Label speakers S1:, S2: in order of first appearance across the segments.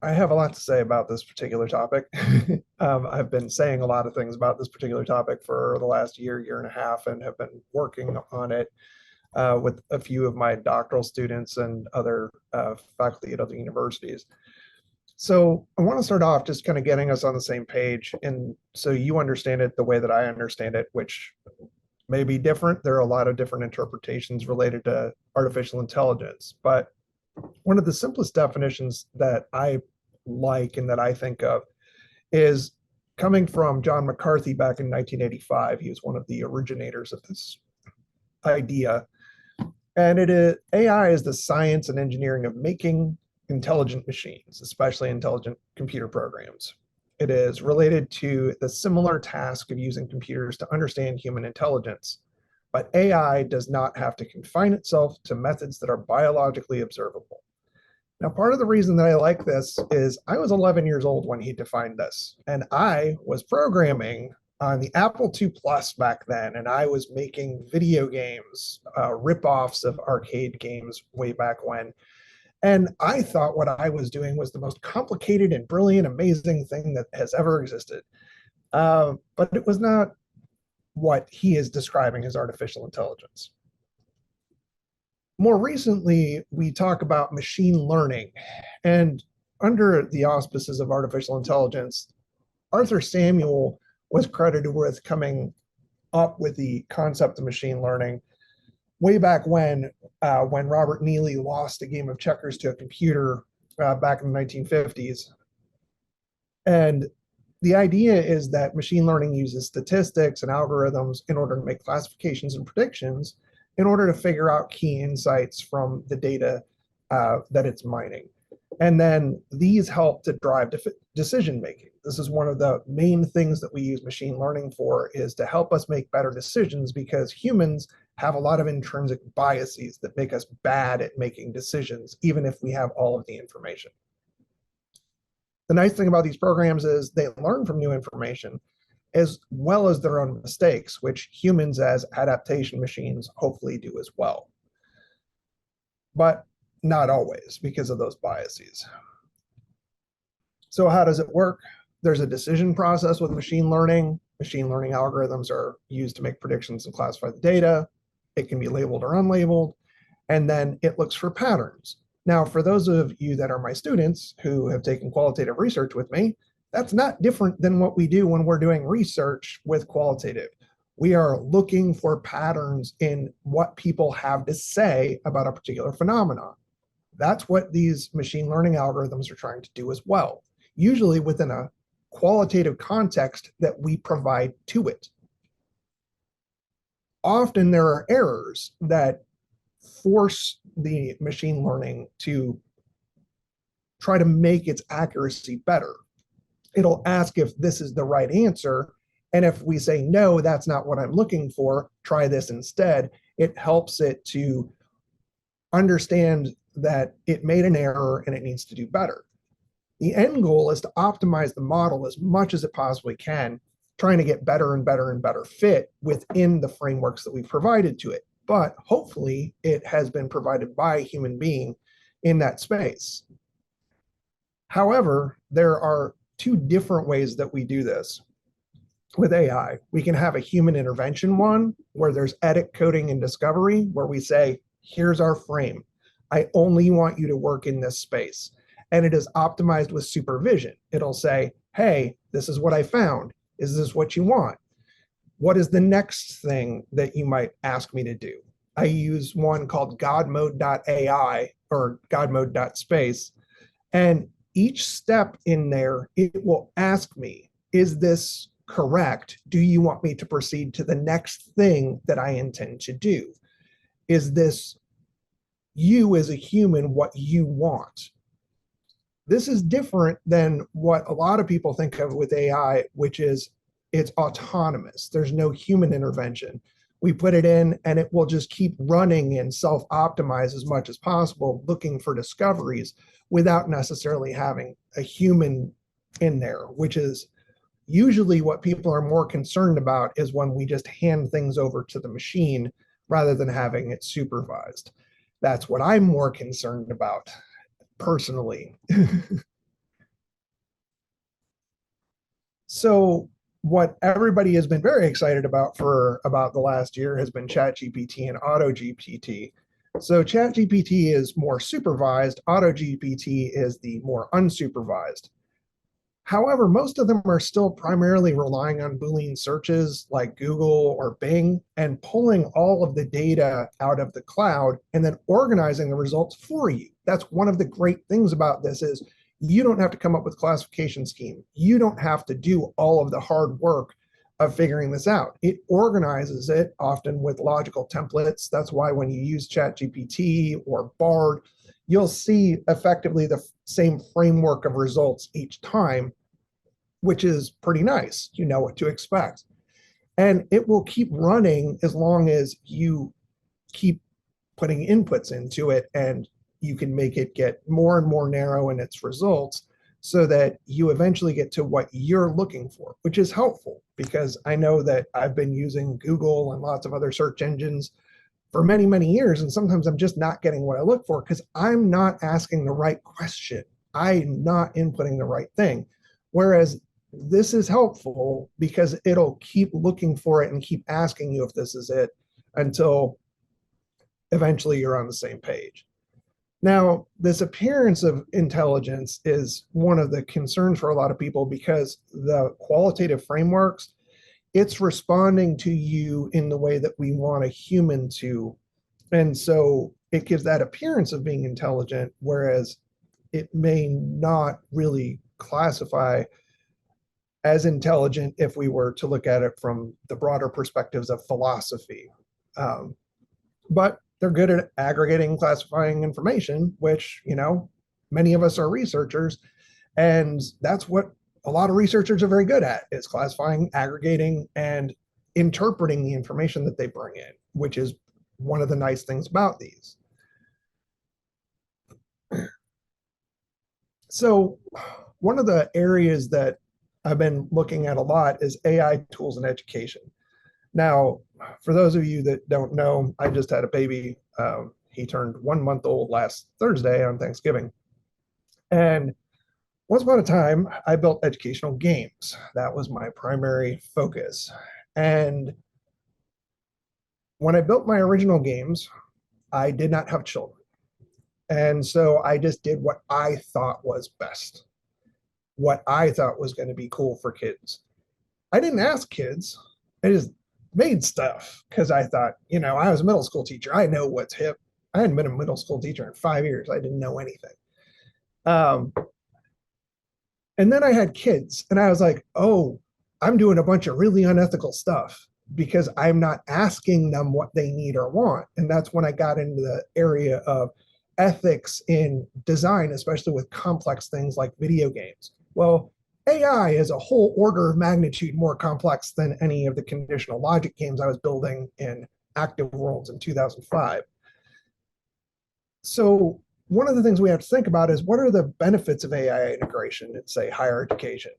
S1: I have a lot to say about this particular topic. I've been saying a lot of things about this particular topic for the last year and a half, and have been working on it with a few of my doctoral students and other faculty at other universities. So I want to start off just kind of getting us on the same page, and so you understand it the way that I understand it, which may be different. There are a lot of different interpretations related to artificial intelligence, but one of the simplest definitions that I like and that I think of is coming from John McCarthy back in 1985. He was one of the originators of this idea. And it is AI is the science and engineering of making intelligent machines, especially intelligent computer programs. It is related to the similar task of using computers to understand human intelligence. But AI does not have to confine itself to methods that are biologically observable. Now, part of the reason that I like this is I was 11 years old when he defined this, and I was programming on the Apple II Plus back then, and I was making video games, rip-offs of arcade games way back when. And I thought what I was doing was the most complicated and brilliant, amazing thing that has ever existed. But it was not what he is describing as artificial intelligence. More recently, we talk about machine learning. And under the auspices of artificial intelligence, Arthur Samuel was credited with coming up with the concept of machine learning way back when Robert Neely lost a game of checkers to a computer back in the 1950s. And the idea is that machine learning uses statistics and algorithms in order to make classifications and predictions in order to figure out key insights from the data that it's mining. And then these help to drive decision making. This is one of the main things that we use machine learning for, is to help us make better decisions, because humans have a lot of intrinsic biases that make us bad at making decisions, even if we have all of the information. The nice thing about these programs is they learn from new information as well as their own mistakes, which humans as adaptation machines hopefully do as well. But not always, because of those biases. So how does it work? There's a decision process with machine learning. Machine learning algorithms are used to make predictions and classify the data. It can be labeled or unlabeled, and then it looks for patterns. Now, for those of you that are my students who have taken qualitative research with me, that's not different than what we do when we're doing research with qualitative. We are looking for patterns in what people have to say about a particular phenomenon. That's what these machine learning algorithms are trying to do as well, usually within a qualitative context that we provide to it. Often there are errors that force the machine learning to try to make its accuracy better. It'll ask if this is the right answer. And if we say, no, that's not what I'm looking for, try this instead, it helps it to understand that it made an error and it needs to do better. The end goal is to optimize the model as much as it possibly can, trying to get better and better and better fit within the frameworks that we've provided to it. But hopefully it has been provided by a human being in that space. However, there are two different ways that we do this with AI. We can have a human intervention one where there's edit, coding, and discovery, where we say, here's our frame. I only want you to work in this space. And it is optimized with supervision. It'll say, hey, this is what I found. Is this what you want? What is the next thing that you might ask me to do? I use one called godmode.ai or godmode.space. And each step in there, it will ask me, is this correct? Do you want me to proceed to the next thing that I intend to do? Is this you as a human, what you want? This is different than what a lot of people think of with AI, which is it's autonomous. There's no human intervention. We put it in and it will just keep running and self-optimize as much as possible, looking for discoveries without necessarily having a human in there, which is usually what people are more concerned about, is when we just hand things over to the machine rather than having it supervised. That's what I'm more concerned about personally. So what everybody has been very excited about for about the last year has been ChatGPT and AutoGPT. So ChatGPT is more supervised, AutoGPT is the more unsupervised. However, most of them are still primarily relying on Boolean searches like Google or Bing and pulling all of the data out of the cloud and then organizing the results for you. That's one of the great things about this is you don't have to come up with classification scheme. You don't have to do all of the hard work of figuring this out. It organizes it often with logical templates. That's why when you use ChatGPT or Bard, you'll see effectively the same framework of results each time, which is pretty nice. You know what to expect. And it will keep running as long as you keep putting inputs into it, and you can make it get more and more narrow in its results so that you eventually get to what you're looking for, which is helpful because I know that I've been using Google and lots of other search engines for many, many years. And sometimes I'm just not getting what I look for because I'm not asking the right question. I'm not inputting the right thing. Whereas this is helpful because it'll keep looking for it and keep asking you if this is it until eventually you're on the same page. Now, this appearance of intelligence is one of the concerns for a lot of people because the qualitative frameworks, it's responding to you in the way that we want a human to. And so it gives that appearance of being intelligent, whereas it may not really classify as intelligent if we were to look at it from the broader perspectives of philosophy. But they're good at aggregating, classifying information, which, many of us are researchers. And that's what a lot of researchers are very good at, is classifying, aggregating, and interpreting the information that they bring in, which is one of the nice things about these. So one of the areas that I've been looking at a lot is AI tools in education. Now, for those of you that don't know, I just had a baby. He turned 1 month old last Thursday on Thanksgiving. And once upon a time, I built educational games. That was my primary focus. And when I built my original games, I did not have children. And so I just did what I thought was best, what I thought was going to be cool for kids. I didn't ask kids. I just made stuff because I thought, I was a middle school teacher. I know what's hip. I hadn't been a middle school teacher in 5 years. I didn't know anything. And then I had kids and I was like, oh, I'm doing a bunch of really unethical stuff because I'm not asking them what they need or want. And that's when I got into the area of ethics in design, especially with complex things like video games. Well, AI is a whole order of magnitude more complex than any of the conditional logic games I was building in Active Worlds in 2005. So one of the things we have to think about is what are the benefits of AI integration in, say, higher education?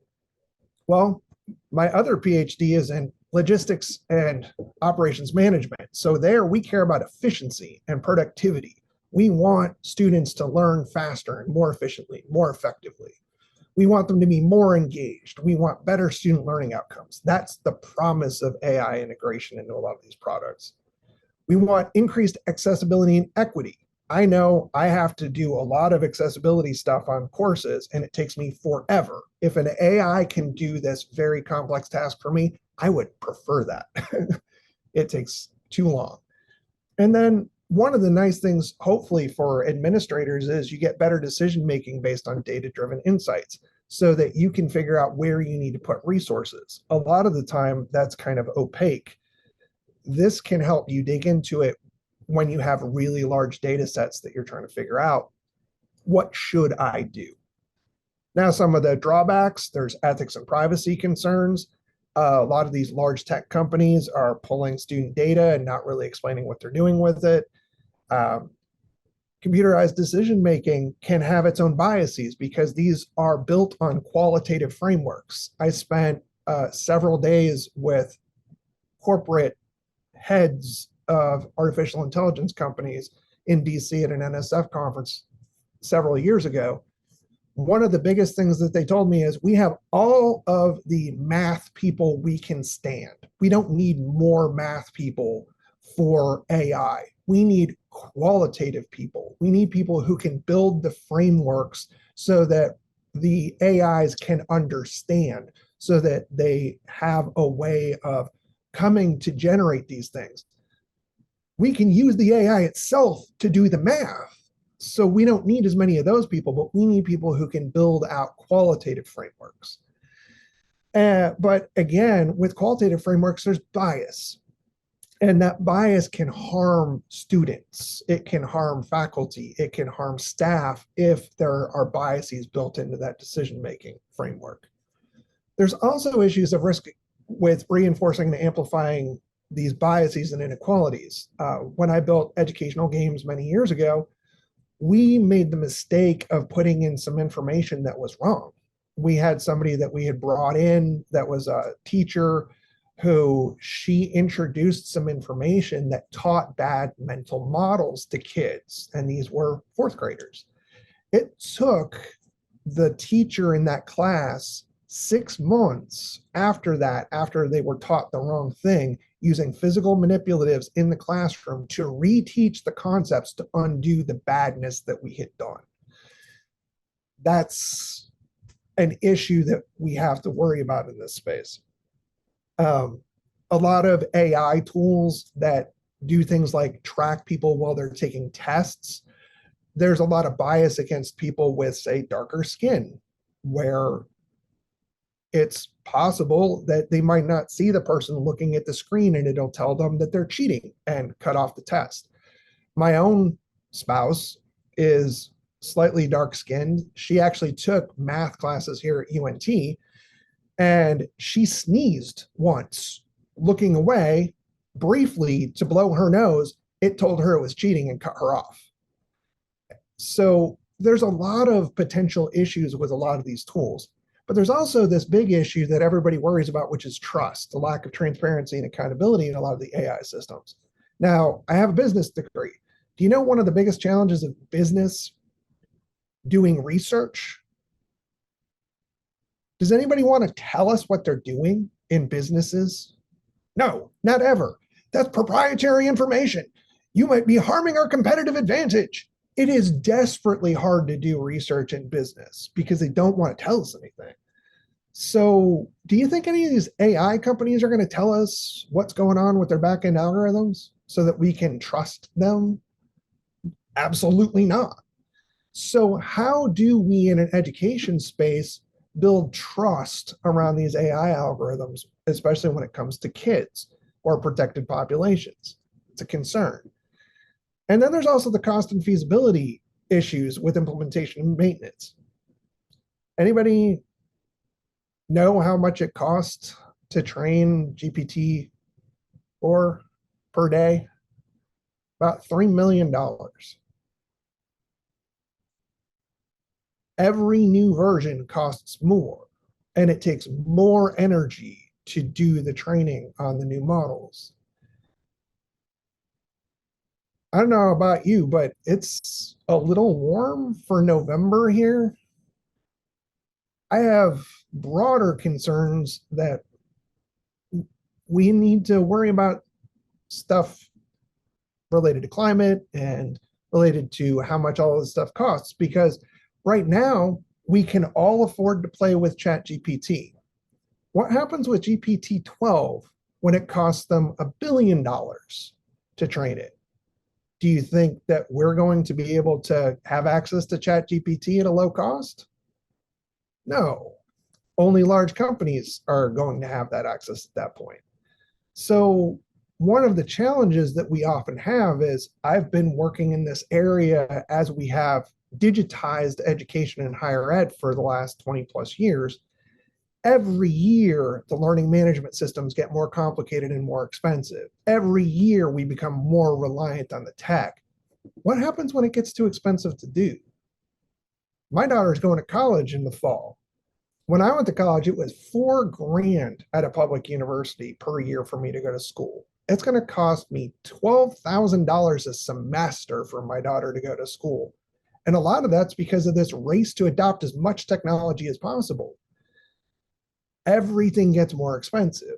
S1: Well, my other PhD is in logistics and operations management. So there we care about efficiency and productivity. We want students to learn faster and more efficiently, more effectively. We want them to be more engaged. We want better student learning outcomes. That's the promise of AI integration into a lot of these products. We want increased accessibility and equity. I know I have to do a lot of accessibility stuff on courses and it takes me forever. If an AI can do this very complex task for me, I would prefer that. It takes too long. And then one of the nice things, hopefully for administrators, is you get better decision making based on data-driven insights so that you can figure out where you need to put resources. A lot of the time, that's kind of opaque. This can help you dig into it when you have really large data sets that you're trying to figure out. What should I do? Now, some of the drawbacks, there's ethics and privacy concerns. A lot of these large tech companies are pulling student data and not really explaining what they're doing with it. Computerized decision making can have its own biases because these are built on qualitative frameworks. I spent several days with corporate heads of artificial intelligence companies in DC at an NSF conference several years ago. one of the biggest things that they told me is we have all of the math people we can stand. We don't need more math people for AI. We need qualitative people. We need people who can build the frameworks so that the AIs can understand, so that they have a way of coming to generate these things. We can use the AI itself to do the math. So we don't need as many of those people, but we need people who can build out qualitative frameworks. But again, with qualitative frameworks, there's bias. And that bias can harm students. It can harm faculty. It can harm staff if there are biases built into that decision-making framework. There's also issues of risk with reinforcing and amplifying these biases and inequalities. When I built educational games many years ago, we made the mistake of putting in some information that was wrong. We had somebody that we had brought in that was a teacher who she introduced some information that taught bad mental models to kids, and these were fourth graders. It took the teacher in that class 6 months after that, after they were taught the wrong thing, using physical manipulatives in the classroom to reteach the concepts to undo the badness that we had done. That's an issue that we have to worry about in this space. A lot of AI tools that do things like track people while they're taking tests, there's a lot of bias against people with, say, darker skin, where it's possible that they might not see the person looking at the screen and it'll tell them that they're cheating and cut off the test. My own spouse is slightly dark skinned. She actually took math classes here at UNT, and she sneezed once, looking away briefly to blow her nose. It told her it was cheating and cut her off. So there's a lot of potential issues with a lot of these tools. But there's also this big issue that everybody worries about, which is trust, the lack of transparency and accountability in a lot of the AI systems. Now, I have a business degree. Do you know one of the biggest challenges of business doing research? Does anybody want to tell us what they're doing in businesses? No, not ever. That's proprietary information. You might be harming our competitive advantage. It is desperately hard to do research in business because they don't want to tell us anything. So do you think any of these AI companies are going to tell us what's going on with their backend algorithms so that we can trust them? Absolutely not. So how do we in an education space build trust around these AI algorithms, especially when it comes to kids or protected populations? It's a concern. And then there's also the cost and feasibility issues with implementation and maintenance. Anybody know how much it costs to train GPT-4 per day? About $3 million. Every new version costs more, and it takes more energy to do the training on the new models. I don't know about you, but it's a little warm for November here. I have broader concerns that we need to worry about stuff related to climate and related to how much all this stuff costs, because right now we can all afford to play with ChatGPT. What happens with GPT-12 when it costs them $1 billion to train it? Do you think that we're going to be able to have access to ChatGPT at a low cost? No. Only large companies are going to have that access at that point. So one of the challenges that we often have is I've been working in this area as we have digitized education and higher ed for the last 20 plus years. Every year, the learning management systems get more complicated and more expensive. Every year, we become more reliant on the tech. What happens when it gets too expensive to do? My daughter's going to college in the fall. When I went to college, it was $4,000 at a public university per year for me to go to school. It's going to cost me $12,000 a semester for my daughter to go to school. And a lot of that's because of this race to adopt as much technology as possible. Everything gets more expensive.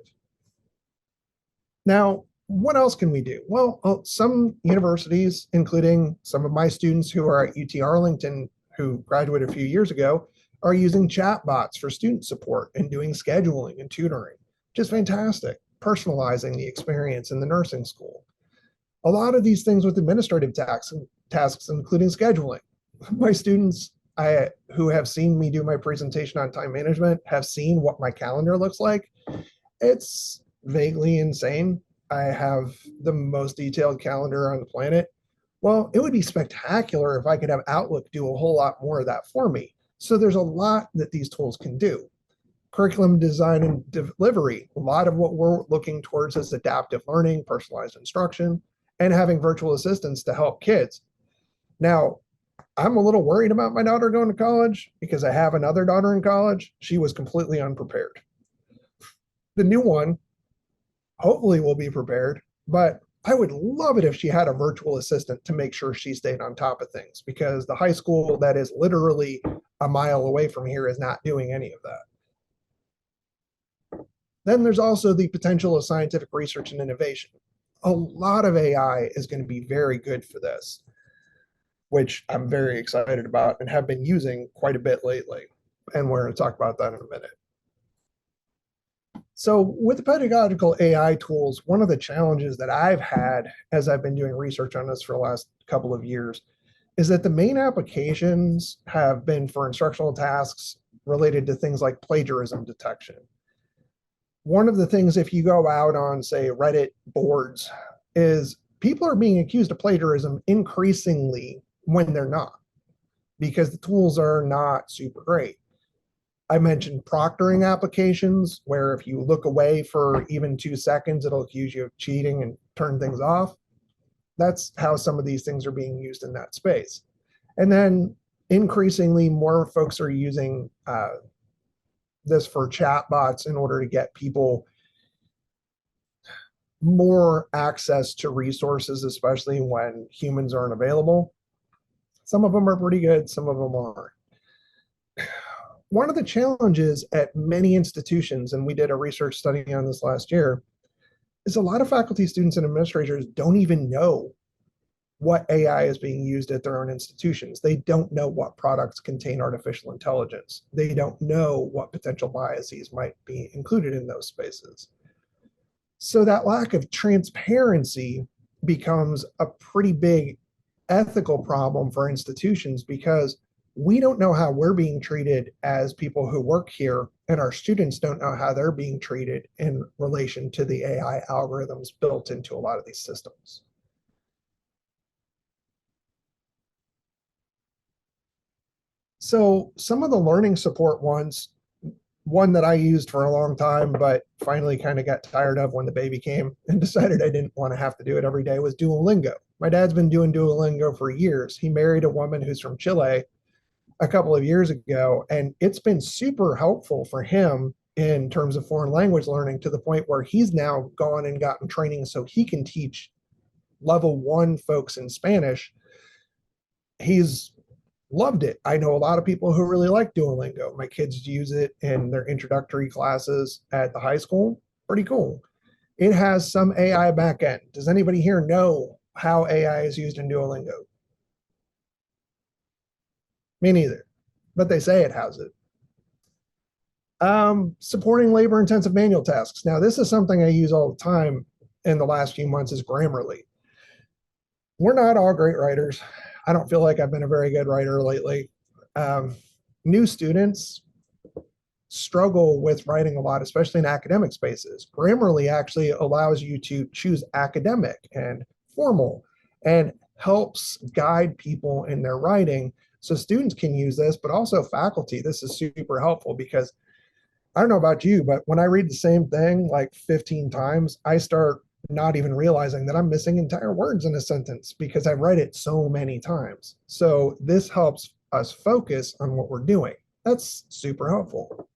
S1: Now, what else can we do? Well, some universities, including some of my students who are at UT Arlington, who graduated a few years ago, are using chatbots for student support and doing scheduling and tutoring. Just fantastic. Personalizing the experience in the nursing school. A lot of these things with administrative tasks, including scheduling. My students who have seen me do my presentation on time management have seen what my calendar looks like. It's vaguely insane. I have the most detailed calendar on the planet. Well, it would be spectacular if I could have Outlook do a whole lot more of that for me. So there's a lot that these tools can do. Curriculum design and delivery, a lot of what we're looking towards is adaptive learning, personalized instruction, and having virtual assistants to help kids. Now, I'm a little worried about my daughter going to college because I have another daughter in college. She was completely unprepared. The new one hopefully will be prepared, but I would love it if she had a virtual assistant to make sure she stayed on top of things, because the high school that is literally a mile away from here is not doing any of that. Then there's also the potential of scientific research and innovation. A lot of AI is going to be very good for this, which I'm very excited about and have been using quite a bit lately. And we're going to talk about that in a minute. So with the pedagogical AI tools, one of the challenges that I've had as I've been doing research on this for the last couple of years is that the main applications have been for instructional tasks related to things like plagiarism detection. One of the things, if you go out on, say, Reddit boards, is people are being accused of plagiarism increasingly when they're not, because the tools are not super great. I mentioned proctoring applications, where if you look away for even 2 seconds, it'll accuse you of cheating and turn things off. That's how some of these things are being used in that space. And then increasingly more folks are using this for chatbots in order to get people more access to resources, especially when humans aren't available. Some of them are pretty good, some of them aren't. One of the challenges at many institutions, and we did a research study on this last year, is a lot of faculty, students, and administrators don't even know what AI is being used at their own institutions. They don't know what products contain artificial intelligence. They don't know what potential biases might be included in those spaces. So that lack of transparency becomes a pretty big ethical problem for institutions, because we don't know how we're being treated as people who work here, and our students don't know how they're being treated in relation to the AI algorithms built into a lot of these systems. So some of the learning support ones, one that I used for a long time, but finally kind of got tired of when the baby came and decided I didn't want to have to do it every day, was Duolingo. My dad's been doing Duolingo for years. He married a woman who's from Chile a couple of years ago, and it's been super helpful for him in terms of foreign language learning, to the point where he's now gone and gotten training so he can teach level 1 folks in Spanish. He's loved it. I know a lot of people who really like Duolingo. My kids use it in their introductory classes at the high school. Pretty cool. It has some AI backend. Does anybody here know how AI is used in Duolingo? Me neither, but they say it has it. Supporting labor-intensive manual tasks. Now, this is something I use all the time in the last few months, is Grammarly. We're not all great writers. I don't feel like I've been a very good writer lately. New students struggle with writing a lot, especially in academic spaces. Grammarly actually allows you to choose academic and formal, and helps guide people in their writing. So students can use this, but also faculty. This is super helpful, because I don't know about you, but when I read the same thing like 15 times, I start not even realizing that I'm missing entire words in a sentence because I've read it so many times. So this helps us focus on what we're doing. That's super helpful.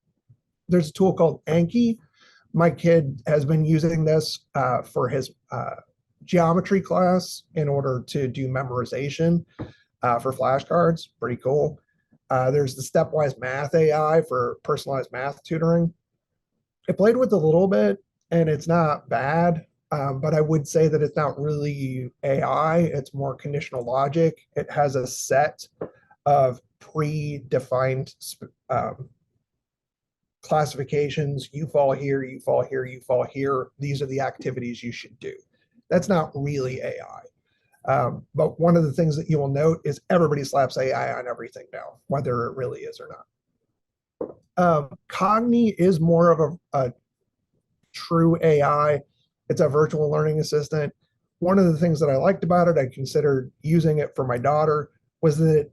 S1: There's a tool called Anki. My kid has been using this for his geometry class in order to do memorization. for flashcards. Pretty cool. There's the Stepwise Math AI for personalized math tutoring. I played with it a little bit, and it's not bad, but I would say that it's not really AI. It's more conditional logic. It has a set of predefined classifications. You fall here, you fall here, you fall here. These are the activities you should do. That's not really AI. But one of the things that you will note is everybody slaps AI on everything now, whether it really is or not. Cogni is more of a true AI. It's a virtual learning assistant. One of the things that I liked about it, I considered using it for my daughter, was that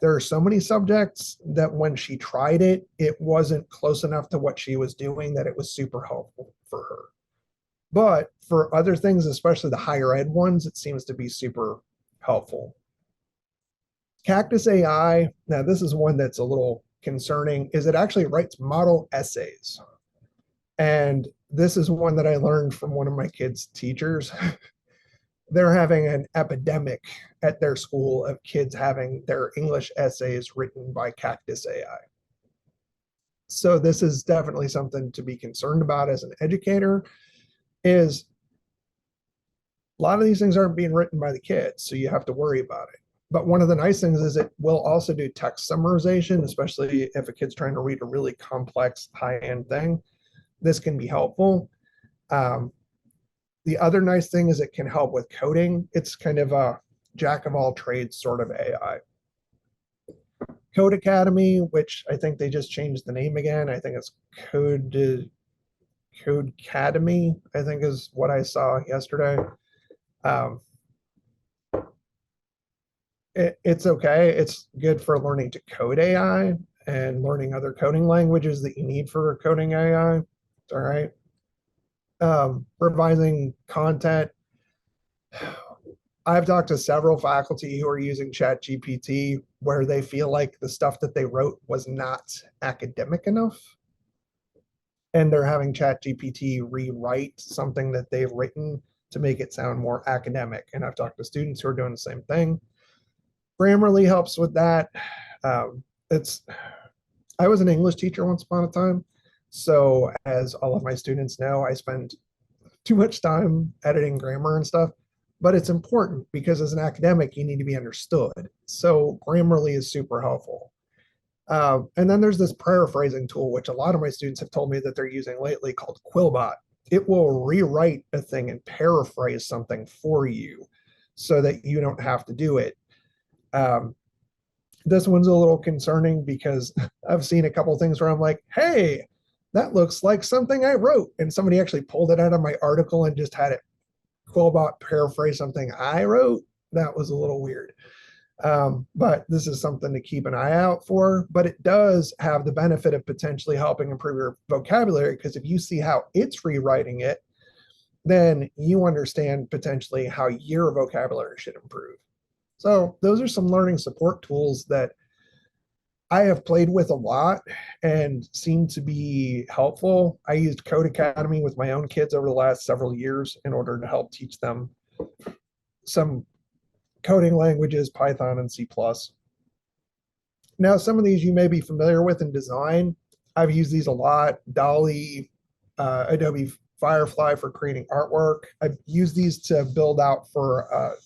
S1: there are so many subjects that when she tried it, it wasn't close enough to what she was doing that it was super helpful for her. But for other things, especially the higher ed ones, it seems to be super helpful. Cactus AI, now this is one that's a little concerning, is it actually writes model essays. And this is one that I learned from one of my kids' teachers. They're having an epidemic at their school of kids having their English essays written by Cactus AI. So this is definitely something to be concerned about as an educator, is a lot of these things aren't being written by the kids, so you have to worry about it. But one of the nice things is it will also do text summarization, especially if a kid's trying to read a really complex high-end thing. This can be helpful. The other nice thing is it can help with coding. It's kind of a jack of all trades sort of AI. Code Academy, which I think they just changed the name again. I think it's Code Academy, I think is what I saw yesterday. It's okay. It's good for learning to code AI and learning other coding languages that you need for coding AI. It's all right. Revising content. I've talked to several faculty who are using ChatGPT where they feel like the stuff that they wrote was not academic enough. And they're having ChatGPT rewrite something that they've written to make it sound more academic. And I've talked to students who are doing the same thing. Grammarly helps with that. I was an English teacher once upon a time. So as all of my students know, I spend too much time editing grammar and stuff, but it's important because as an academic, you need to be understood. So Grammarly is super helpful. And then there's this paraphrasing tool, which a lot of my students have told me that they're using lately called Quillbot. It will rewrite a thing and paraphrase something for you so that you don't have to do it. This one's a little concerning because I've seen a couple things where I'm like, hey, that looks like something I wrote. And somebody actually pulled it out of my article and just had it Quillbot paraphrase something I wrote. That was a little weird. But this is something to keep an eye out for. But it does have the benefit of potentially helping improve your vocabulary, because if you see how it's rewriting it, then you understand potentially how your vocabulary should improve. So those are some learning support tools that I have played with a lot and seem to be helpful. I used Code Academy with my own kids over the last several years in order to help teach them some coding languages, Python and C++. Now, some of these you may be familiar with in design. I've used these a lot. DALL-E, Adobe Firefly for creating artwork. I've used these to build out for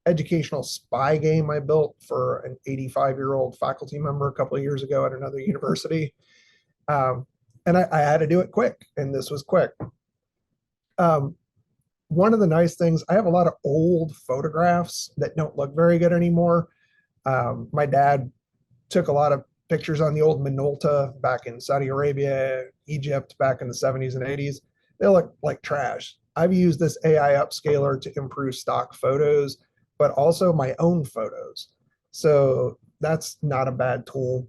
S1: educational spy game I built for an 85-year-old faculty member a couple of years ago at another university. And I had to do it quick, and this was quick. One of the nice things, I have a lot of old photographs that don't look very good anymore. My dad took a lot of pictures on the old Minolta back in Saudi Arabia, Egypt back in the 70s and 80s. They look like trash. I've used this AI upscaler to improve stock photos, but also my own photos. So that's not a bad tool.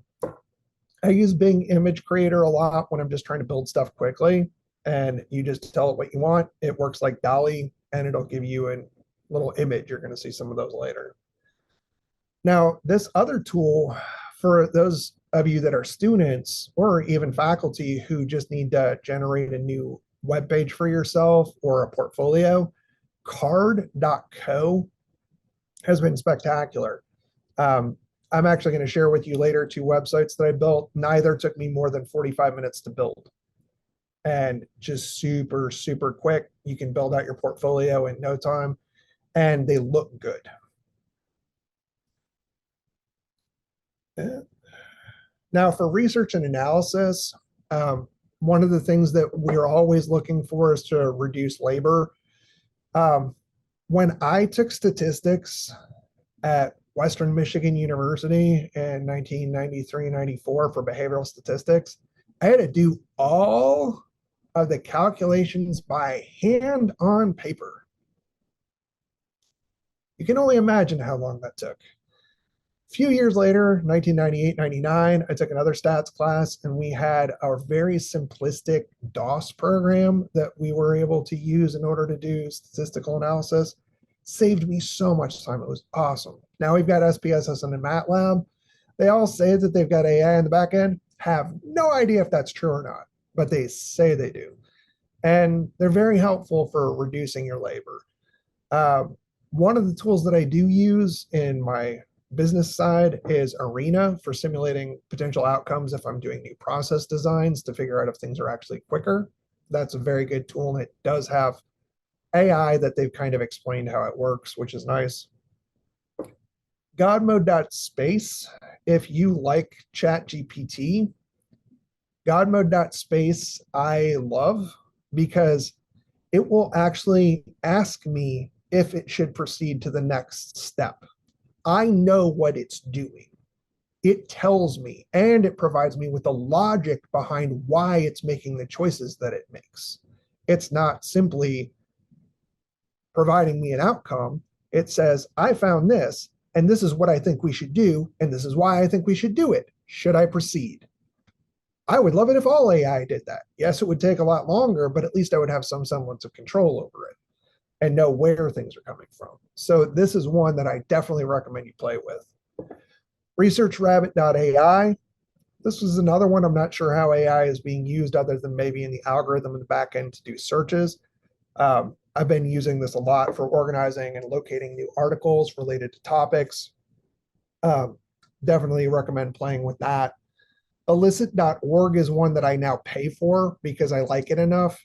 S1: I use Bing Image Creator a lot when I'm just trying to build stuff quickly, and you just tell it what you want. It works like DALL-E, and it'll give you a little image. You're going to see some of those later. Now, this other tool, for those of you that are students or even faculty who just need to generate a new web page for yourself or a portfolio, Card.co has been spectacular. Um, I'm actually going to share with you later two websites that I built. Neither took me more than 45 minutes to build and just super, super quick. You can build out your portfolio in no time and they look good. Now, for research and analysis, one of the things that we're always looking for is to reduce labor. Um, when I took statistics at Western Michigan University in 1993-94 for behavioral statistics, I had to do all of the calculations by hand on paper. You can only imagine how long that took. A few years later, 1998-99, I took another stats class and we had our very simplistic DOS program that we were able to use in order to do statistical analysis. Saved me so much time. It was awesome. Now we've got SPSS and MATLAB. They all say that they've got AI in the back end. Have no idea if that's true or not, but they say they do. And they're very helpful for reducing your labor. One of the tools that I do use in my business side is Arena for simulating potential outcomes if I'm doing new process designs to figure out if things are actually quicker. That's a very good tool, and it does have AI that they've kind of explained how it works, which is nice. Godmode.space, if you like ChatGPT, Godmode.space I love because it will actually ask me if it should proceed to the next step. I know what it's doing. It tells me and it provides me with the logic behind why it's making the choices that it makes. It's not simply providing me an outcome. It says, I found this, and this is what I think we should do, and this is why I think we should do it. Should I proceed? I would love it if all AI did that. Yes, it would take a lot longer, but at least I would have some semblance of control over it and know where things are coming from. So this is one that I definitely recommend you play with. ResearchRabbit.ai. This was another one. I'm not sure how AI is being used other than maybe in the algorithm in the back end to do searches. I've been using this a lot for organizing and locating new articles related to topics. Definitely recommend playing with that. Elicit.org is one that I now pay for because I like it enough.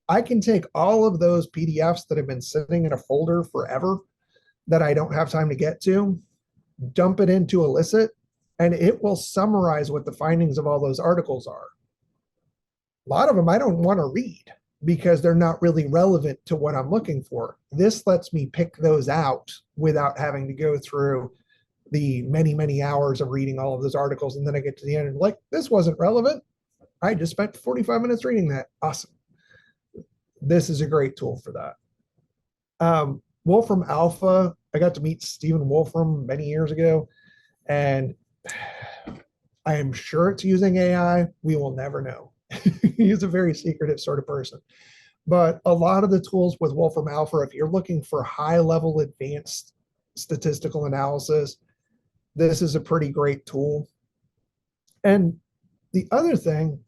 S1: I can take all of those PDFs that have been sitting in a folder forever that I don't have time to get to, dump it into Elicit, and it will summarize what the findings of all those articles are. A lot of them I don't want to read because they're not really relevant to what I'm looking for. This lets me pick those out without having to go through the many, many hours of reading all of those articles. And then I get to the end and like, this wasn't relevant. I just spent 45 minutes reading that. Awesome. This is a great tool for that. Wolfram Alpha, I got to meet Stephen Wolfram many years ago, and I am sure it's using AI. We will never know. He's a very secretive sort of person. But a lot of the tools with Wolfram Alpha, if you're looking for high level advanced statistical analysis, this is a pretty great tool. And the other thing,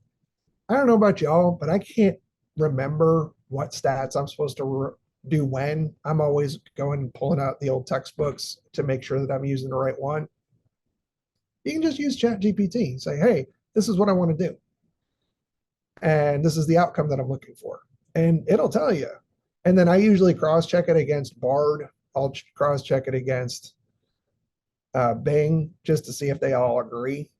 S1: I don't know about y'all, but I can't remember what stats I'm supposed to do when. I'm always going and pulling out the old textbooks to make sure that I'm using the right one. You can just use ChatGPT. Say, hey, this is what I want to do. And this is the outcome that I'm looking for. And it'll tell you. And then I usually cross-check it against Bard. I'll cross-check it against Bing just to see if they all agree.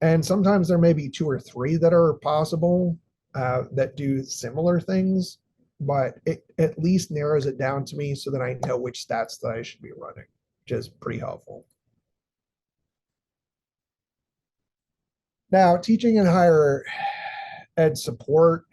S1: And sometimes there may be two or three that are possible that do similar things, but it at least narrows it down to me so that I know which stats that I should be running, which is pretty helpful. Now, teaching and higher ed support.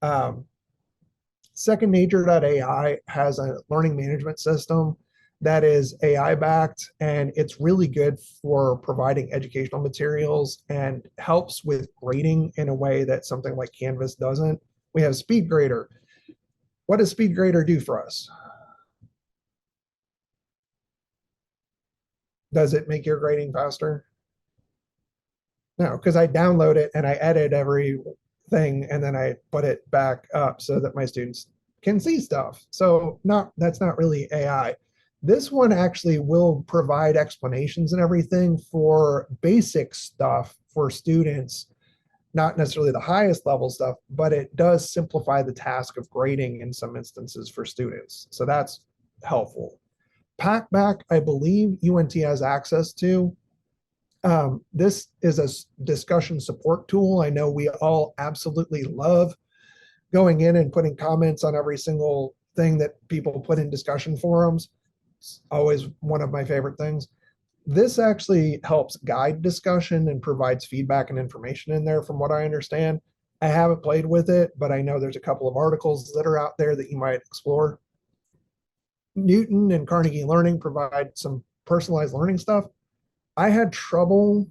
S1: SecondNature.ai has a learning management system that is AI backed, and it's really good for providing educational materials and helps with grading in a way that something like Canvas doesn't. We have SpeedGrader. What does SpeedGrader do for us? Does it make your grading faster? No, because I download it and I edit everything and then I put it back up so that my students can see stuff. So that's not really AI. This one actually will provide explanations and everything for basic stuff for students, not necessarily the highest level stuff, but it does simplify the task of grading in some instances for students. So that's helpful. PackBack, I believe UNT has access to. This is a discussion support tool. I know we all absolutely love going in and putting comments on every single thing that people put in discussion forums. It's always one of my favorite things. This actually helps guide discussion and provides feedback and information in there, from what I understand. I haven't played with it, but I know there's a couple of articles that are out there that you might explore. Newton and Carnegie Learning provide some personalized learning stuff. I had trouble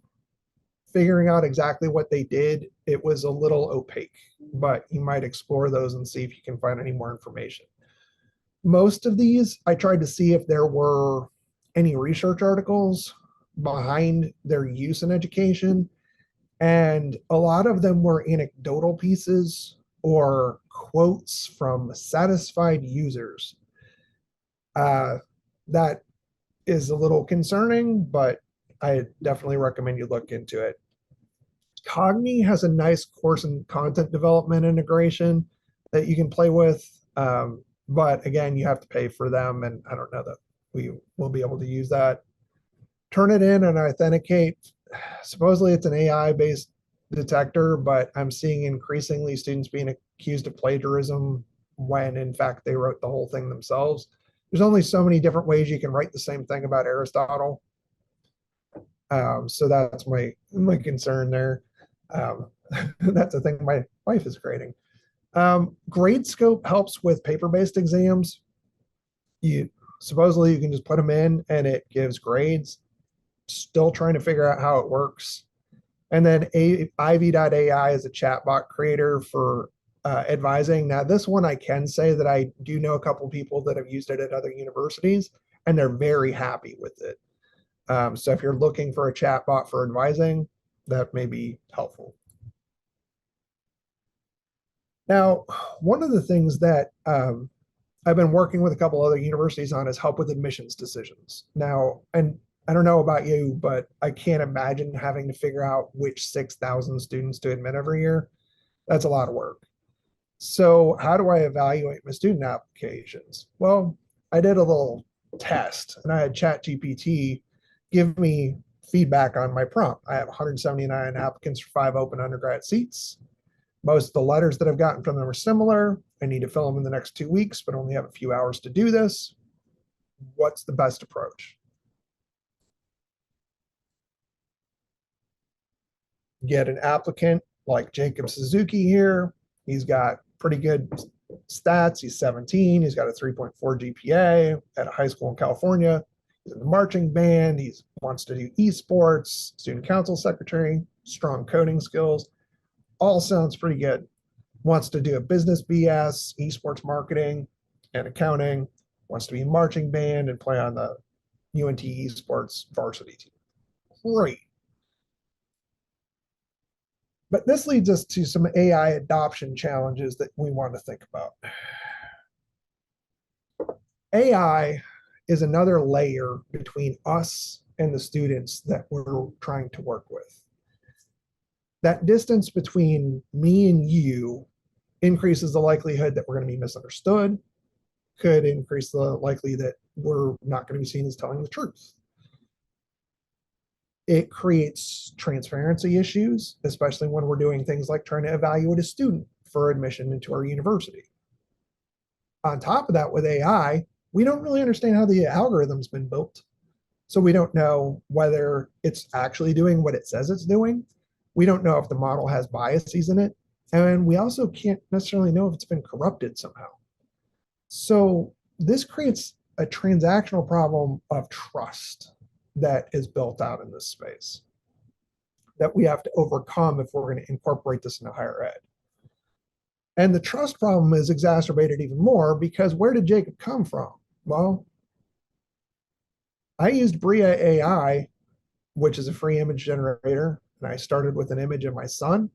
S1: figuring out exactly what they did. It was a little opaque, but you might explore those and see if you can find any more information. Most of these, I tried to see if there were any research articles behind their use in education, and a lot of them were anecdotal pieces or quotes from satisfied users. That is a little concerning, but I definitely recommend you look into it. Cogni has a nice course and content development integration that you can play with. But again, you have to pay for them, and I don't know that we will be able to use that. Turnitin and Authenticate. Supposedly it's an AI based detector, but I'm seeing increasingly students being accused of plagiarism when in fact they wrote the whole thing themselves. There's only so many different ways you can write the same thing about Aristotle. So that's my concern there. That's a thing my wife is grading. Gradescope helps with paper-based exams. Supposedly you can just put them in and it gives grades. Still trying to figure out how it works. And then Ivy.ai is a chatbot creator for advising. Now, this one I can say that I do know a couple people that have used it at other universities, and they're very happy with it. So if you're looking for a chatbot for advising, that may be helpful. Now, one of the things that I've been working with a couple other universities on is help with admissions decisions. Now, and I don't know about you, but I can't imagine having to figure out which 6,000 students to admit every year. That's a lot of work. So how do I evaluate my student applications? Well, I did a little test and I had ChatGPT give me feedback on my prompt. I have 179 applicants for 5 open undergrad seats. Most of the letters that I've gotten from them are similar. I need to fill them in the next 2 weeks, but only have a few hours to do this. What's the best approach? Get an applicant like Jacob Suzuki here. He's got pretty good stats. He's 17. He's got a 3.4 GPA at a high school in California. He's in the marching band. He wants to do esports, student council secretary, strong coding skills. All sounds pretty good. Wants to do a business BS, esports marketing and accounting. Wants to be in marching band and play on the UNT esports varsity team. Great. But this leads us to some AI adoption challenges that we want to think about. AI is another layer between us and the students that we're trying to work with. That distance between me and you increases the likelihood that we're going to be misunderstood, could increase the likelihood that we're not going to be seen as telling the truth. It creates transparency issues, especially when we're doing things like trying to evaluate a student for admission into our university. On top of that, with AI, we don't really understand how the algorithm's been built. So we don't know whether it's actually doing what it says it's doing. We don't know if the model has biases in it. And we also can't necessarily know if it's been corrupted somehow. So this creates a transactional problem of trust that is built out in this space that we have to overcome if we're going to incorporate this into higher ed. And the trust problem is exacerbated even more because where did Jacob come from? Well, I used Bria AI, which is a free image generator, and I started with an image of my son,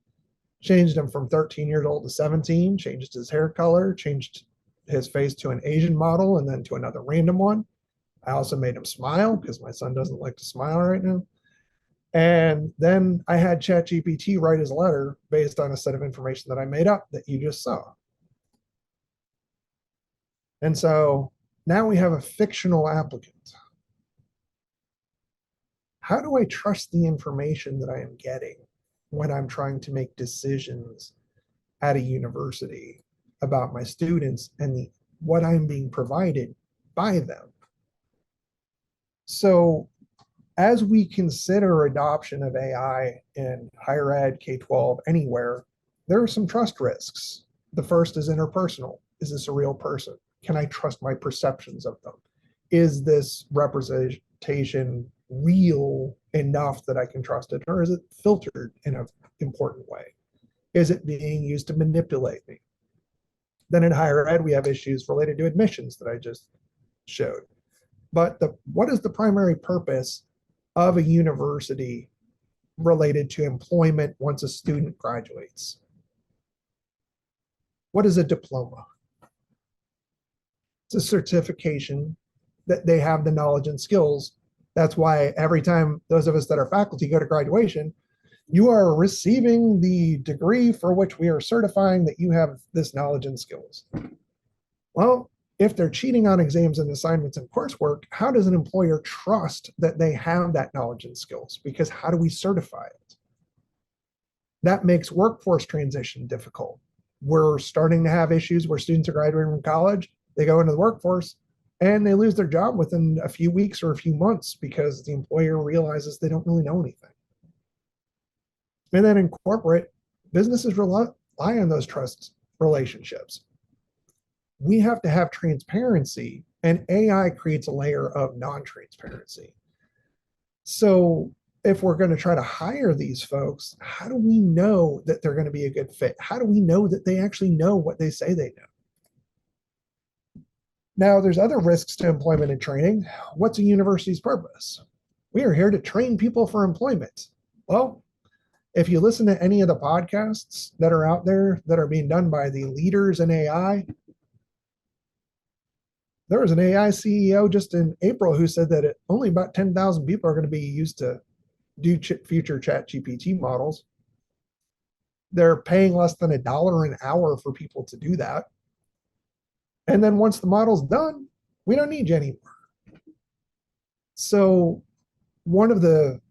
S1: changed him from 13 years old to 17, changed his hair color, changed his face to an Asian model and then to another random one. I also made him smile because my son doesn't like to smile right now. And then I had ChatGPT write his letter based on a set of information that I made up that you just saw. And so now we have a fictional applicant. How do I trust the information that I am getting when I'm trying to make decisions at a university about my students and what I'm being provided by them? So as we consider adoption of AI in higher ed, K-12, anywhere, there are some trust risks. The first is interpersonal. Is this a real person? Can I trust my perceptions of them? Is this representation real enough that I can trust it? Or is it filtered in an important way? Is it being used to manipulate me? Then in higher ed, we have issues related to admissions that I just showed. But what is the primary purpose of a university related to employment once a student graduates? What is a diploma? It's a certification that they have the knowledge and skills. That's why every time those of us that are faculty go to graduation, you are receiving the degree for which we are certifying that you have this knowledge and skills. Well, if they're cheating on exams and assignments and coursework, how does an employer trust that they have that knowledge and skills? Because how do we certify it? That makes workforce transition difficult. We're starting to have issues where students are graduating from college, they go into the workforce, and they lose their job within a few weeks or a few months because the employer realizes they don't really know anything. And then in corporate, businesses rely on those trust relationships. We have to have transparency, and AI creates a layer of non-transparency. So if we're going to try to hire these folks, how do we know that they're going to be a good fit? How do we know that they actually know what they say they know? Now, there's other risks to employment and training. What's a university's purpose? We are here to train people for employment. Well, if you listen to any of the podcasts that are out there that are being done by the leaders in AI, there was an AI CEO just in April who said that only about 10,000 people are going to be used to do future ChatGPT models. They're paying less than $1 an hour for people to do that. And then once the model's done, we don't need you anymore. So one of the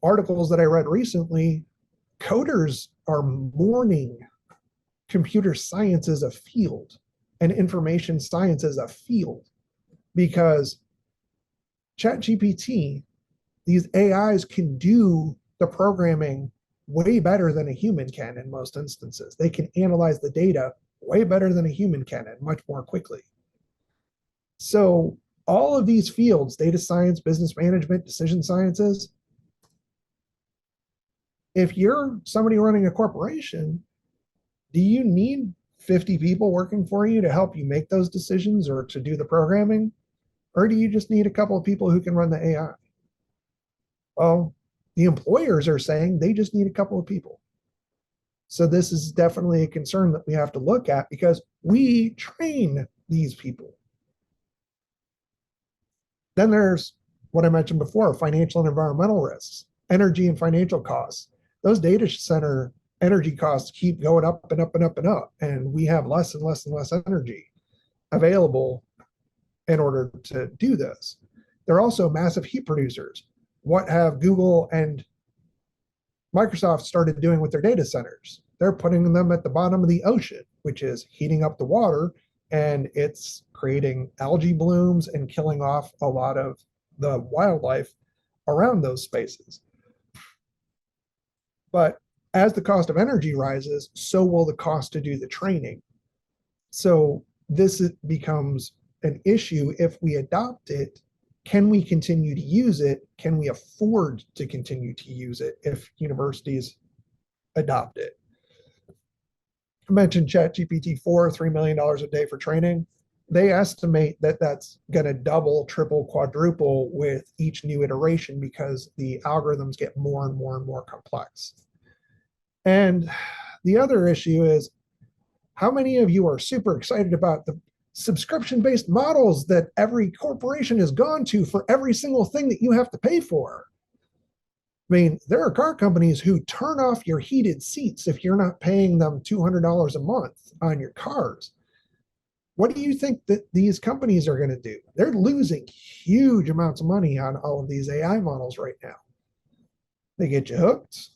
S1: articles that I read recently, coders are mourning computer science as a field and information science as a field because ChatGPT, these AIs can do the programming way better than a human can in most instances. They can analyze the data way better than a human can and much more quickly. So all of these fields, data science, business management, decision sciences, if you're somebody running a corporation, do you need 50 people working for you to help you make those decisions or to do the programming? Or do you just need a couple of people who can run the AI? Well, the employers are saying they just need a couple of people. So this is definitely a concern that we have to look at because we train these people. Then there's what I mentioned before, financial and environmental risks, energy and financial costs. Those data center energy costs keep going up and up and up and up, and we have less and less and less energy available in order to do this. They're also massive heat producers. What have Google and Microsoft started doing with their data centers? They're putting them at the bottom of the ocean, which is heating up the water, and it's creating algae blooms and killing off a lot of the wildlife around those spaces. But as the cost of energy rises, so will the cost to do the training. So this becomes an issue if we adopt it. Can we continue to use it? Can we afford to continue to use it if universities adopt it? I mentioned ChatGPT 4, $3 million a day for training. They estimate that that's going to double, triple, quadruple with each new iteration because the algorithms get more and more and more complex. And the other issue is how many of you are super excited about the subscription-based models that every corporation has gone to for every single thing that you have to pay for. I mean, there are car companies who turn off your heated seats if you're not paying them $200 a month on your cars. What do you think that these companies are going to do? They're losing huge amounts of money on all of these AI models right now. They get you hooked.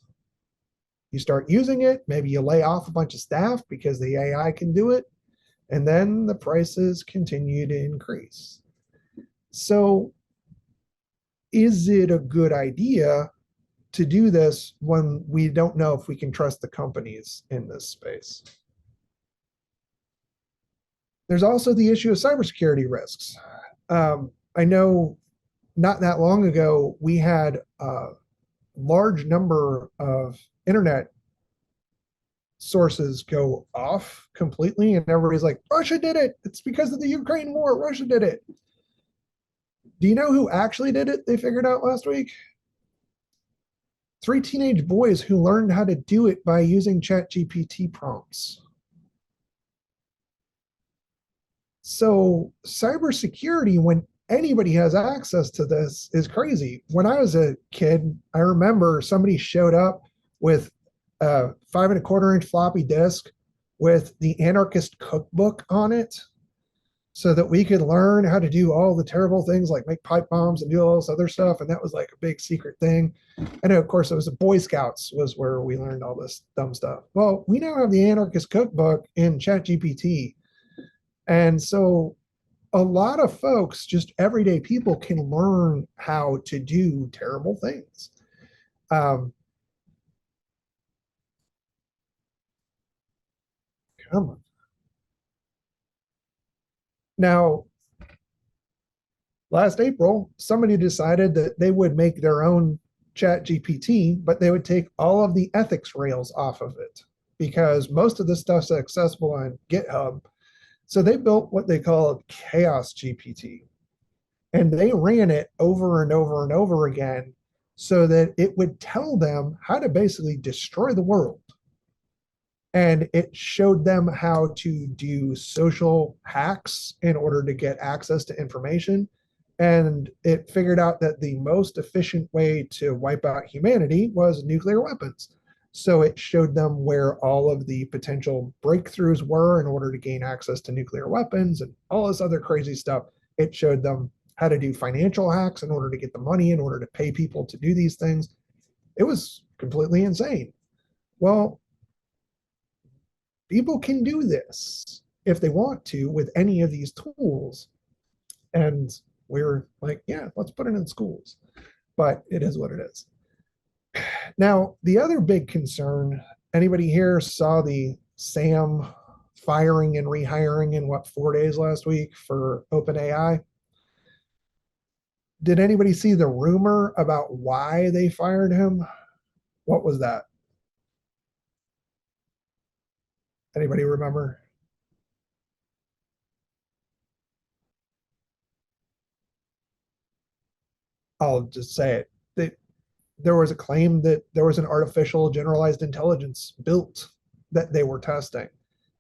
S1: You start using it. Maybe you lay off a bunch of staff because the AI can do it. And then the prices continue to increase. So is it a good idea to do this when we don't know if we can trust the companies in this space? There's also the issue of cybersecurity risks. I know not that long ago, we had a large number of internet sources go off completely, and everybody's like, Russia did it. It's because of the Ukraine war. Russia did it. Do you know who actually did it? They figured out last week. 3 teenage boys who learned how to do it by using ChatGPT prompts. So cybersecurity, when anybody has access to this, is crazy. When I was a kid, I remember somebody showed up with a 5.25-inch floppy disk with the Anarchist Cookbook on it so that we could learn how to do all the terrible things like make pipe bombs and do all this other stuff. And that was like a big secret thing. And of course, it was the Boy Scouts was where we learned all this dumb stuff. Well, we now have the Anarchist Cookbook in ChatGPT. And so a lot of folks, just everyday people, can learn how to do terrible things. Come on. Now, last April, somebody decided that they would make their own ChatGPT, but they would take all of the ethics rails off of it because most of this stuff's accessible on GitHub. So they built what they call Chaos GPT, and they ran it over and over and over again so that it would tell them how to basically destroy the world. And it showed them how to do social hacks in order to get access to information. And it figured out that the most efficient way to wipe out humanity was nuclear weapons. So it showed them where all of the potential breakthroughs were in order to gain access to nuclear weapons and all this other crazy stuff. It showed them how to do financial hacks in order to get the money, in order to pay people to do these things. It was completely insane. Well, people can do this if they want to with any of these tools. And we're like, yeah, let's put it in schools. But it is what it is. Now, the other big concern, anybody here saw the SAM firing and rehiring in what, 4 days last week for OpenAI? Did anybody see the rumor about why they fired him? What was that? Anybody remember? I'll just say it. There was a claim that there was an artificial generalized intelligence built that they were testing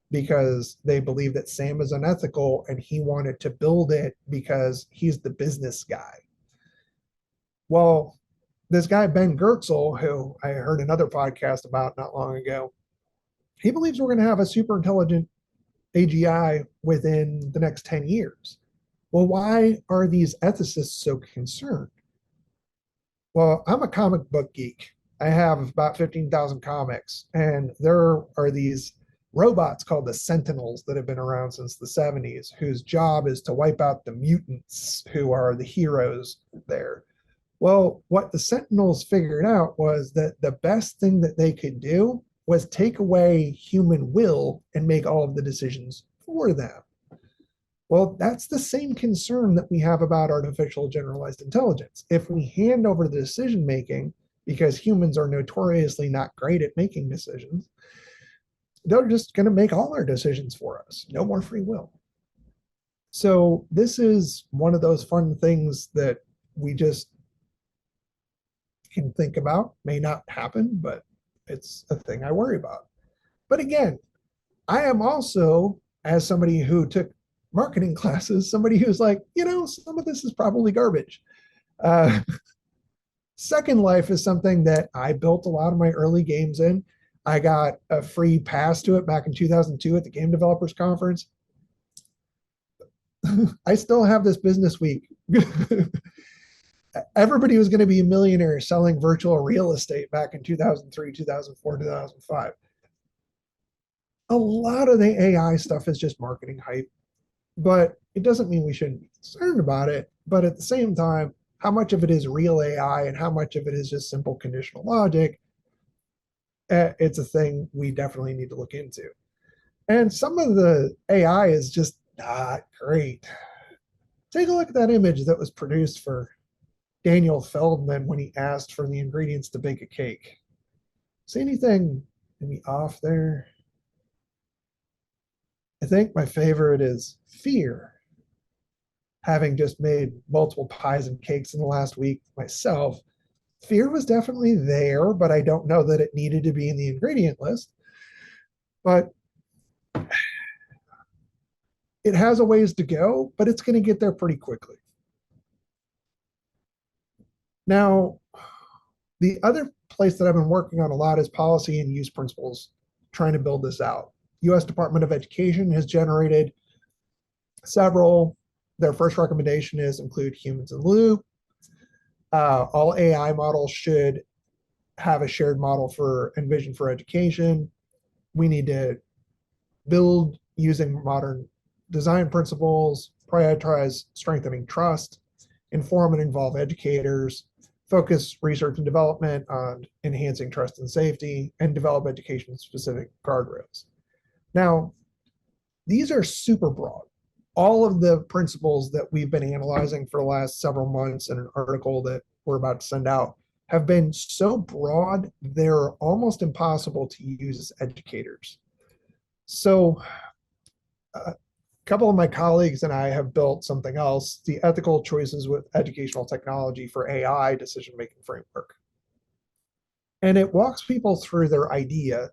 S1: because they believe that Sam is unethical and he wanted to build it because he's the business guy. Well, this guy, Ben Goertzel, who I heard another podcast about not long ago, he believes we're going to have a super intelligent AGI within the next 10 years. Well, why are these ethicists so concerned? Well, I'm a comic book geek. I have about 15,000 comics, and there are these robots called the Sentinels that have been around since the 70s, whose job is to wipe out the mutants who are the heroes there. Well, what the Sentinels figured out was that the best thing that they could do was take away human will and make all of the decisions for them. Well, that's the same concern that we have about artificial generalized intelligence. If we hand over the decision making, because humans are notoriously not great at making decisions, they're just going to make all our decisions for us. No more free will. So this is one of those fun things that we just can think about. May not happen, but it's a thing I worry about. But again, I am also, as somebody who took marketing classes, somebody who's like, some of this is probably garbage. Uh, Second Life is something that I built a lot of my early games in. I got a free pass to it back in 2002 at the Game Developers Conference. I still have this business week. Everybody was going to be a millionaire selling virtual real estate back in 2003, 2004, 2005. A lot of the AI stuff is just marketing hype, but it doesn't mean we shouldn't be concerned about it. But at the same time, how much of it is real AI and how much of it is just simple conditional logic, it's a thing we definitely need to look into. And some of the AI is just not great. Take a look at that image that was produced for Daniel Feldman when he asked for the ingredients to bake a cake. See anything maybe off there? I think my favorite is fear. Having just made multiple pies and cakes in the last week myself, fear was definitely there, but I don't know that it needed to be in the ingredient list. But it has a ways to go, but it's going to get there pretty quickly. Now, the other place that I've been working on a lot is policy and use principles, trying to build this out. US Department of Education has generated several. Their first recommendation is include humans in the loop. All AI models should have a shared model for and vision for education. We need to build using modern design principles, prioritize strengthening trust, inform and involve educators, focus research and development on enhancing trust and safety, and develop education-specific guardrails. Now, these are super broad. All of the principles that we've been analyzing for the last several months in an article that we're about to send out have been so broad, they're almost impossible to use as educators. So a couple of my colleagues and I have built something else, the Ethical Choices with Educational Technology for AI Decision-Making Framework. And it walks people through their idea,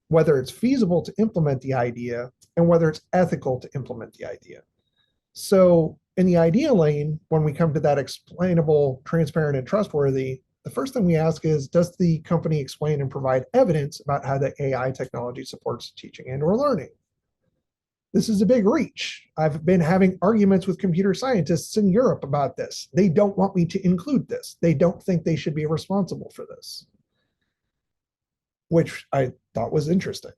S1: whether it's feasible to implement the idea and whether it's ethical to implement the idea. So in the idea lane, when we come to that explainable, transparent, and trustworthy, the first thing we ask is, does the company explain and provide evidence about how the AI technology supports teaching and or learning? This is a big reach. I've been having arguments with computer scientists in Europe about this. They don't want me to include this. They don't think they should be responsible for this, which I thought was interesting.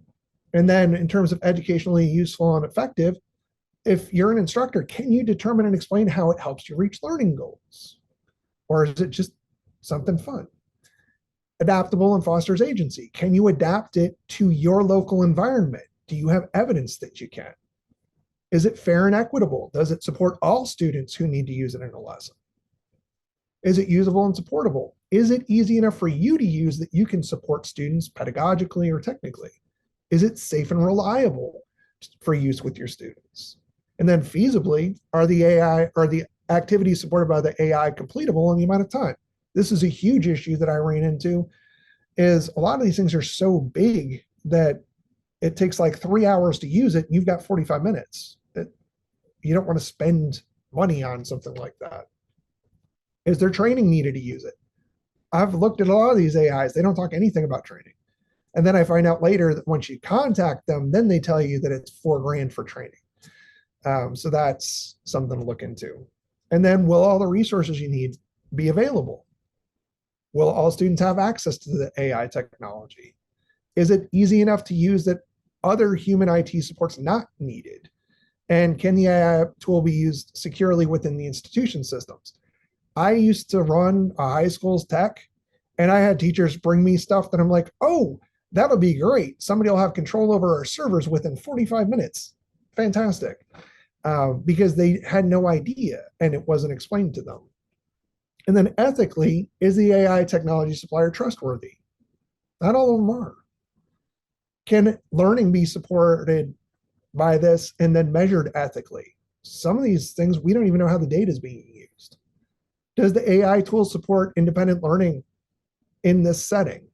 S1: And then in terms of educationally useful and effective, if you're an instructor, can you determine and explain how it helps you reach learning goals? Or is it just something fun? Adaptable and fosters agency. Can you adapt it to your local environment? Do you have evidence that you can? Is it fair and equitable? Does it support all students who need to use it in a lesson? Is it usable and supportable? Is it easy enough for you to use that you can support students pedagogically or technically? Is it safe and reliable for use with your students? And then feasibly, are the activities supported by the AI completable in the amount of time? This is a huge issue that I ran into, is a lot of these things are so big that it takes like 3 hours to use it and you've got 45 minutes. You don't want to spend money on something like that. Is there training needed to use it? I've looked at a lot of these AIs. They don't talk anything about training. And then I find out later that once you contact them, then they tell you that it's $4,000 for training. So that's something to look into. And then will all the resources you need be available? Will all students have access to the AI technology? Is it easy enough to use that other human IT support's not needed? And can the AI tool be used securely within the institution systems? I used to run a high school's tech, and I had teachers bring me stuff that I'm like, oh, that'll be great. Somebody will have control over our servers within 45 minutes. Fantastic. Because they had no idea and it wasn't explained to them. And then ethically, is the AI technology supplier trustworthy? Not all of them are. Can learning be supported by this and then measured ethically? Some of these things, we don't even know how the data is being used. Does the AI tool support independent learning in this setting?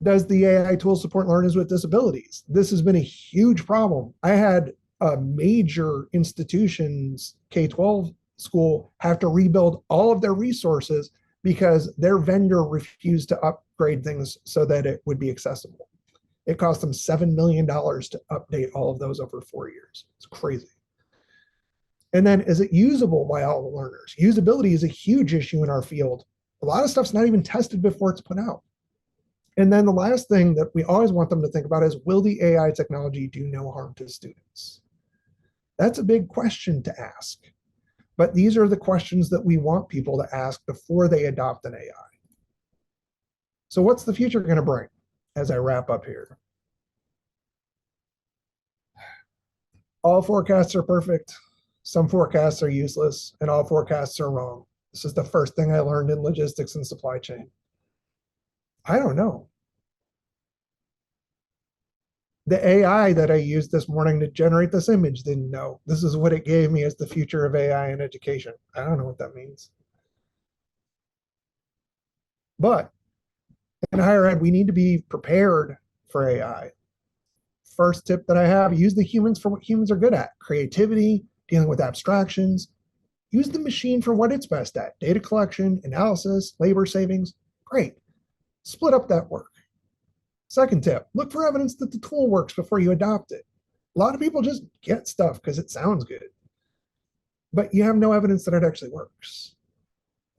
S1: Does the AI tool support learners with disabilities? This has been a huge problem. I had major institutions, K-12 school, have to rebuild all of their resources because their vendor refused to upgrade things so that it would be accessible. It cost them $7 million to update all of those over 4 years. It's crazy. And then, is it usable by all the learners? Usability is a huge issue in our field. A lot of stuff's not even tested before it's put out. And then the last thing that we always want them to think about is, will the AI technology do no harm to students? That's a big question to ask. But these are the questions that we want people to ask before they adopt an AI. So what's the future going to bring as I wrap up here? All forecasts are perfect. Some forecasts are useless, and all forecasts are wrong. This is the first thing I learned in logistics and supply chain. I don't know. The AI that I used this morning to generate this image didn't know. This is what it gave me as the future of AI in education. I don't know what that means. But in higher ed, we need to be prepared for AI. First tip that I have, use the humans for what humans are good at: creativity, dealing with abstractions. Use the machine for what it's best at: data collection, analysis, labor savings. Great. Split up that work. Second tip, look for evidence that the tool works before you adopt it. A lot of people just get stuff because it sounds good, but you have no evidence that it actually works.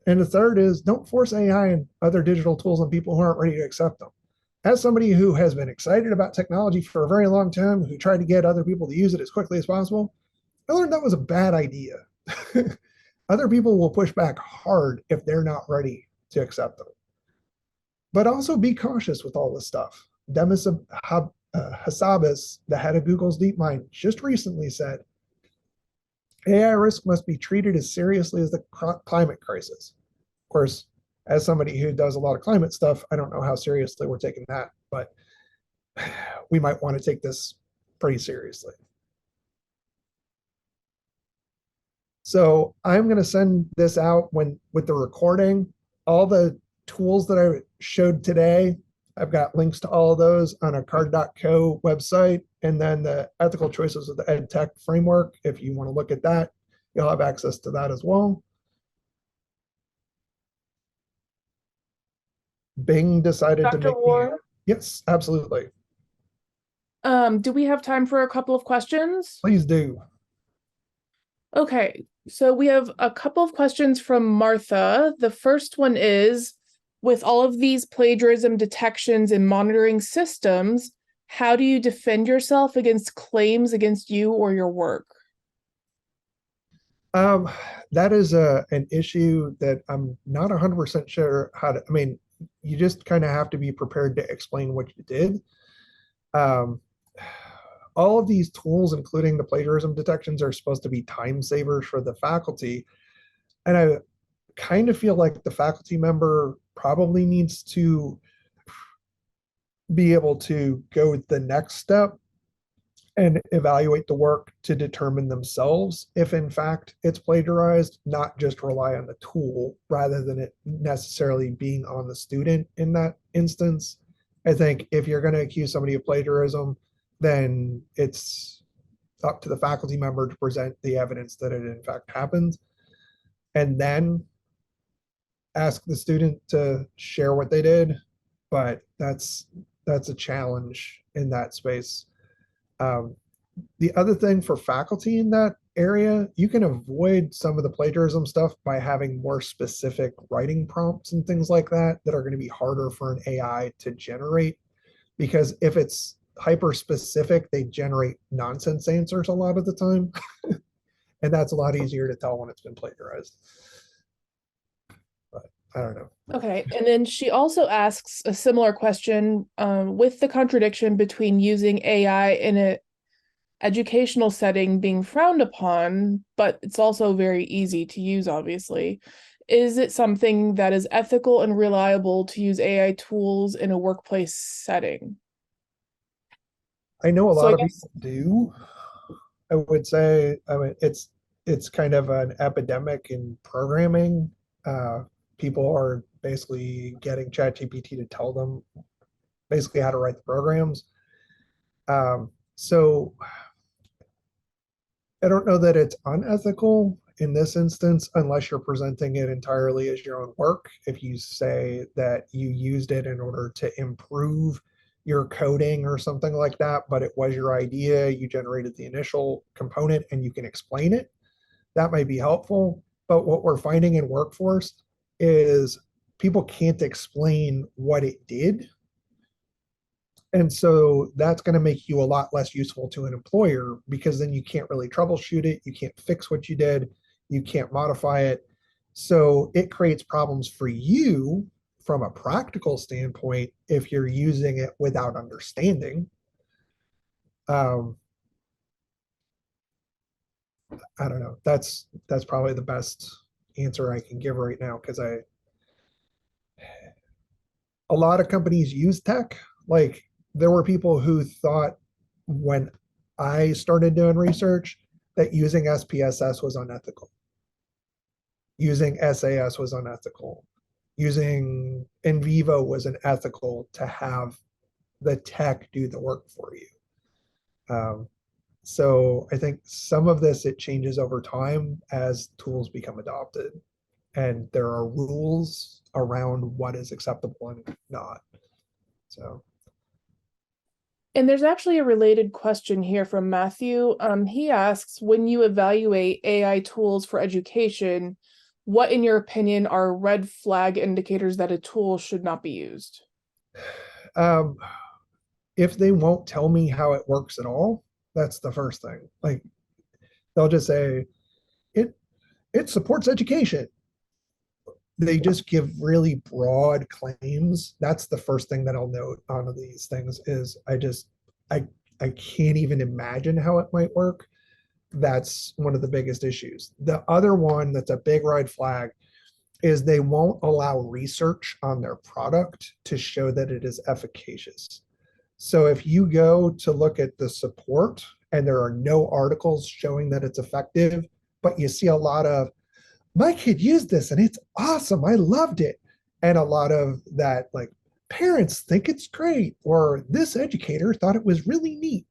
S1: And the third is, don't force AI and other digital tools on people who aren't ready to accept them. As somebody who has been excited about technology for a very long time, who tried to get other people to use it as quickly as possible, I learned that was a bad idea. Other people will push back hard if they're not ready to accept them. But also be cautious with all this stuff. Demis Hassabis, the head of Google's DeepMind, just recently said, AI risk must be treated as seriously as the climate crisis. Of course, as somebody who does a lot of climate stuff, I don't know how seriously we're taking that, but we might want to take this pretty seriously. So I'm going to send this out with the recording. All the tools that I showed today, I've got links to all of those on a card.co website, and then the ethical choices of the ed tech framework. If you want to look at that, you'll have access to that as well. Bing decided to
S2: Dr.
S1: make
S2: Warren,
S1: me, yes, absolutely.
S2: do we have time for a couple of questions?
S1: Please do.
S2: Okay, so we have a couple of questions from Martha. The first one is, with all of these plagiarism detections and monitoring systems, how do you defend yourself against claims against you or your work?
S1: Um, that is an issue that I'm not 100% sure how to, I mean, you just kind of have to be prepared to explain what you did. Um, all of these tools, including the plagiarism detections, are supposed to be time savers for the faculty. And I kind of feel like the faculty member probably needs to be able to go the next step and evaluate the work to determine themselves if in fact it's plagiarized, not just rely on the tool rather than it necessarily being on the student in that instance. I think if you're going to accuse somebody of plagiarism, then it's up to the faculty member to present the evidence that it in fact happened, and then ask the student to share what they did. But that's a challenge in that space. Um, the other thing for faculty in that area, you can avoid some of the plagiarism stuff by having more specific writing prompts and things like that that are going to be harder for an AI to generate. Because if it's hyper specific, they generate nonsense answers a lot of the time. And that's a lot easier to tell when it's been plagiarized. But I don't know.
S2: Okay, and then she also asks a similar question, with the contradiction between using AI in an educational setting being frowned upon, but it's also very easy to use, obviously. Is it something that is ethical and reliable to use AI tools in a workplace setting?
S1: I know a
S2: So
S1: lot
S2: I
S1: of
S2: guess,
S1: people do. I would say, I mean, it's kind of an epidemic in programming. Uh, People are basically getting ChatGPT to tell them basically how to write the programs. So I don't know that it's unethical in this instance unless you're presenting it entirely as your own work. If you say that you used it in order to improve your coding or something like that, but it was your idea, you generated the initial component and you can explain it, that might be helpful. But what we're finding in workforce is people can't explain what it did. And so that's going to make you a lot less useful to an employer because then you can't really troubleshoot it. You can't fix what you did. You can't modify it. So it creates problems for you from a practical standpoint if you're using it without understanding. Um, I don't know. That's probably the best answer I can give right now because a lot of companies use tech. Like there were people who thought when I started doing research that using SPSS was unethical. Using SAS was unethical. Using NVivo was unethical to have the tech do the work for you. So I think some of this it changes over time as tools become adopted, and there are rules around what is acceptable and not. So
S2: And there's actually a related question here from Matthew. He asks, when you evaluate AI tools for education, what, in your opinion, are red flag indicators that a tool should not be used?
S1: um, if they won't tell me how it works at all, that's the first thing. Like they'll just say it it supports education. They just give really broad claims. That's the first thing that I'll note on these things is I I can't even imagine how it might work. That's one of the biggest issues. The other one that's a big red flag is they won't allow research on their product to show that it is efficacious. So if you go to look at the support and there are no articles showing that it's effective, but you see a lot of my kid used this and it's awesome. I loved it. And a lot of that, like parents think it's great, or this educator thought it was really neat.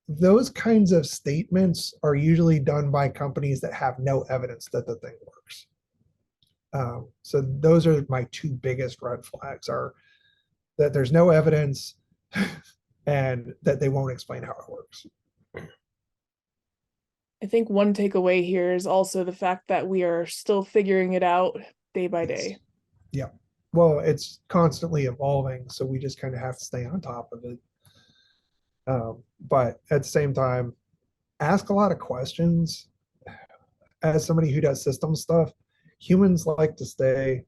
S1: Those kinds of statements are usually done by companies that have no evidence that the thing works. So those are my two biggest red flags are that there's no evidence and that they won't explain how it works.
S2: I think one takeaway here is also the fact that we are still figuring it out day by day.
S1: Yeah. Well, it's constantly evolving, so we just kind of have to stay on top of it. But at the same time, ask a lot of questions. As somebody who does system stuff, humans like to stay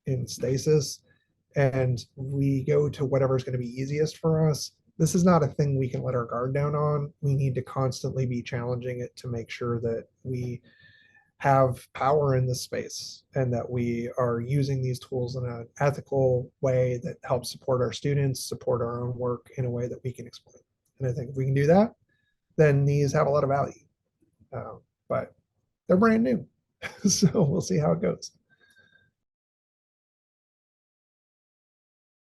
S1: in stasis and we go to whatever's going to be easiest for us. This is not a thing we can let our guard down on. We need to constantly be challenging it to make sure that we have power in this space and that we are using these tools in an ethical way that helps support our students, support our own work in a way that we can explain. And I think if we can do that, then these have a lot of value. But they're brand new. So we'll see how it goes.